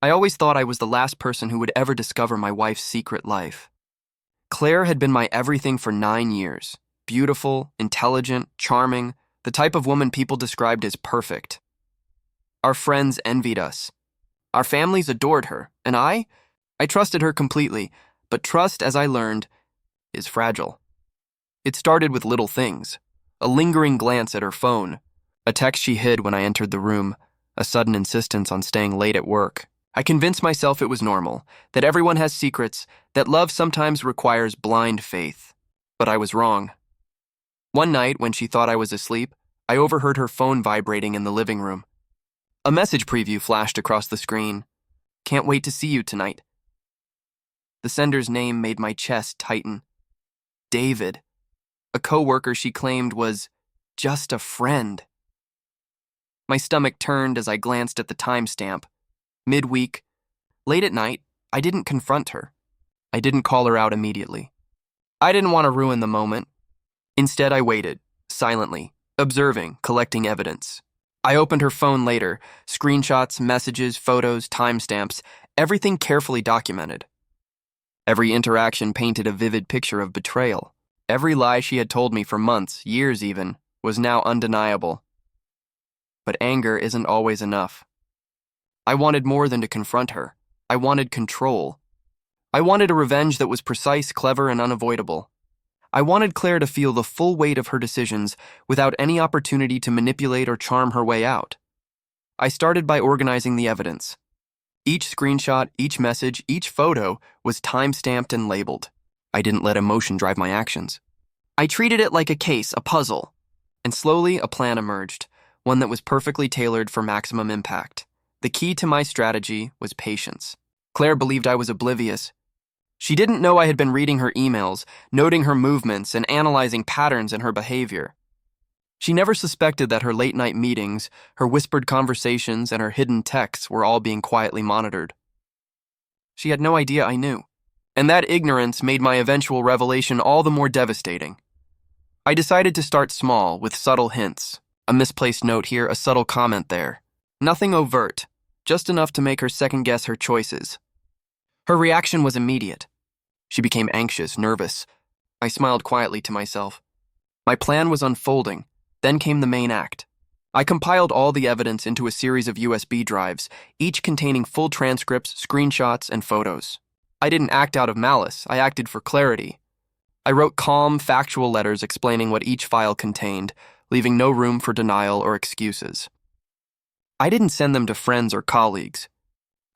I always thought I was the last person who would ever discover my wife's secret life. Claire had been my everything for 9 years. Beautiful, intelligent, charming, the type of woman people described as perfect. Our friends envied us. Our families adored her, and I trusted her completely, but trust, as I learned, is fragile. It started with little things. A lingering glance at her phone, a text she hid when I entered the room, a sudden insistence on staying late at work. I convinced myself it was normal, that everyone has secrets, that love sometimes requires blind faith. But I was wrong. One night, when she thought I was asleep, I overheard her phone vibrating in the living room. A message preview flashed across the screen. "Can't wait to see you tonight." The sender's name made my chest tighten. David, a coworker she claimed was just a friend. My stomach turned as I glanced at the timestamp. Midweek. Late at night, I didn't confront her. I didn't call her out immediately. I didn't want to ruin the moment. Instead, I waited, silently, observing, collecting evidence. I opened her phone later, screenshots, messages, photos, timestamps, everything carefully documented. Every interaction painted a vivid picture of betrayal. Every lie she had told me for months, years even, was now undeniable. But anger isn't always enough. I wanted more than to confront her. I wanted control. I wanted a revenge that was precise, clever, and unavoidable. I wanted Claire to feel the full weight of her decisions without any opportunity to manipulate or charm her way out. I started by organizing the evidence. Each screenshot, each message, each photo was time-stamped and labeled. I didn't let emotion drive my actions. I treated it like a case, a puzzle. And slowly, a plan emerged, one that was perfectly tailored for maximum impact. The key to my strategy was patience. Claire believed I was oblivious. She didn't know I had been reading her emails, noting her movements, and analyzing patterns in her behavior. She never suspected that her late-night meetings, her whispered conversations, and her hidden texts were all being quietly monitored. She had no idea I knew, and that ignorance made my eventual revelation all the more devastating. I decided to start small, with subtle hints. A misplaced note here, a subtle comment there. Nothing overt, just enough to make her second-guess her choices. Her reaction was immediate. She became anxious, nervous. I smiled quietly to myself. My plan was unfolding. Then came the main act. I compiled all the evidence into a series of USB drives, each containing full transcripts, screenshots, and photos. I didn't act out of malice. I acted for clarity. I wrote calm, factual letters explaining what each file contained, leaving no room for denial or excuses. I didn't send them to friends or colleagues.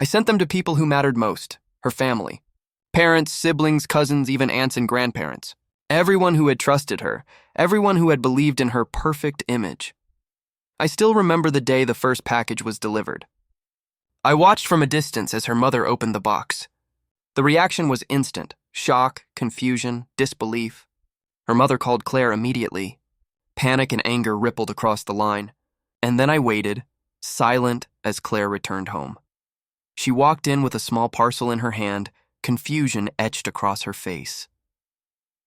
I sent them to people who mattered most, her family. Parents, siblings, cousins, even aunts and grandparents. Everyone who had trusted her, everyone who had believed in her perfect image. I still remember the day the first package was delivered. I watched from a distance as her mother opened the box. The reaction was instant: shock, confusion, disbelief. Her mother called Claire immediately. Panic and anger rippled across the line. And then I waited, silent, as Claire returned home. She walked in with a small parcel in her hand, confusion etched across her face.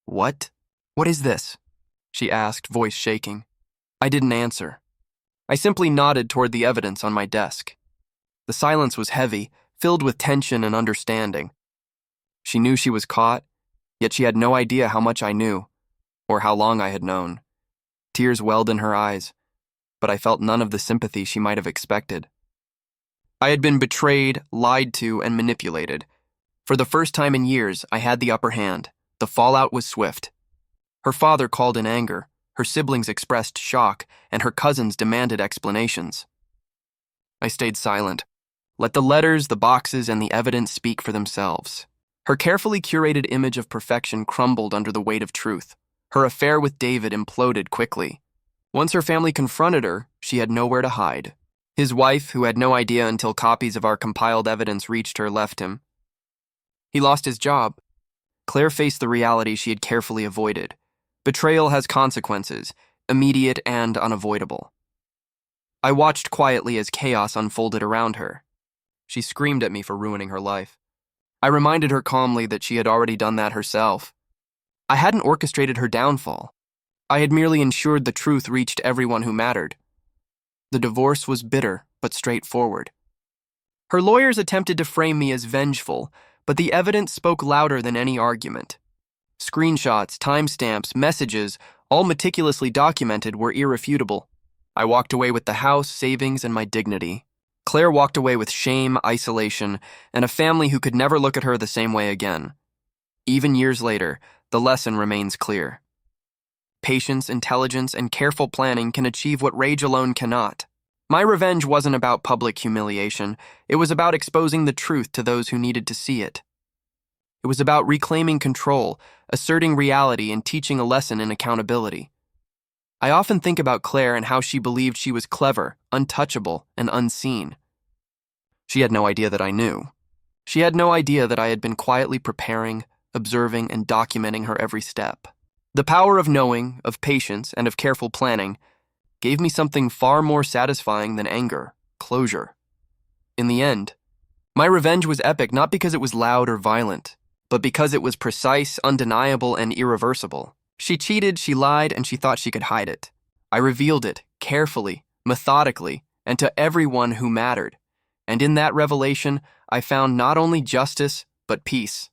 "What? What is this?" she asked, voice shaking. I didn't answer. I simply nodded toward the evidence on my desk. The silence was heavy, filled with tension and understanding. She knew she was caught, yet she had no idea how much I knew, or how long I had known. Tears welled in her eyes, but I felt none of the sympathy she might have expected. I had been betrayed, lied to, and manipulated. For the first time in years, I had the upper hand. The fallout was swift. Her father called in anger, her siblings expressed shock, and her cousins demanded explanations. I stayed silent. Let the letters, the boxes, and the evidence speak for themselves. Her carefully curated image of perfection crumbled under the weight of truth. Her affair with David imploded quickly. Once her family confronted her, she had nowhere to hide. His wife, who had no idea until copies of our compiled evidence reached her, left him. He lost his job. Claire faced the reality she had carefully avoided. Betrayal has consequences, immediate and unavoidable. I watched quietly as chaos unfolded around her. She screamed at me for ruining her life. I reminded her calmly that she had already done that herself. I hadn't orchestrated her downfall. I had merely ensured the truth reached everyone who mattered. The divorce was bitter but straightforward. Her lawyers attempted to frame me as vengeful, but the evidence spoke louder than any argument. Screenshots, timestamps, messages, all meticulously documented, were irrefutable. I walked away with the house, savings, and my dignity. Claire walked away with shame, isolation, and a family who could never look at her the same way again. Even years later, the lesson remains clear. Patience, intelligence, and careful planning can achieve what rage alone cannot. My revenge wasn't about public humiliation. It was about exposing the truth to those who needed to see it. It was about reclaiming control, asserting reality, and teaching a lesson in accountability. I often think about Claire and how she believed she was clever, untouchable, and unseen. She had no idea that I knew. She had no idea that I had been quietly preparing, observing, and documenting her every step. The power of knowing, of patience, and of careful planning gave me something far more satisfying than anger, closure. In the end, my revenge was epic not because it was loud or violent, but because it was precise, undeniable, and irreversible. She cheated, she lied, and she thought she could hide it. I revealed it, carefully, methodically, and to everyone who mattered. And in that revelation, I found not only justice, but peace.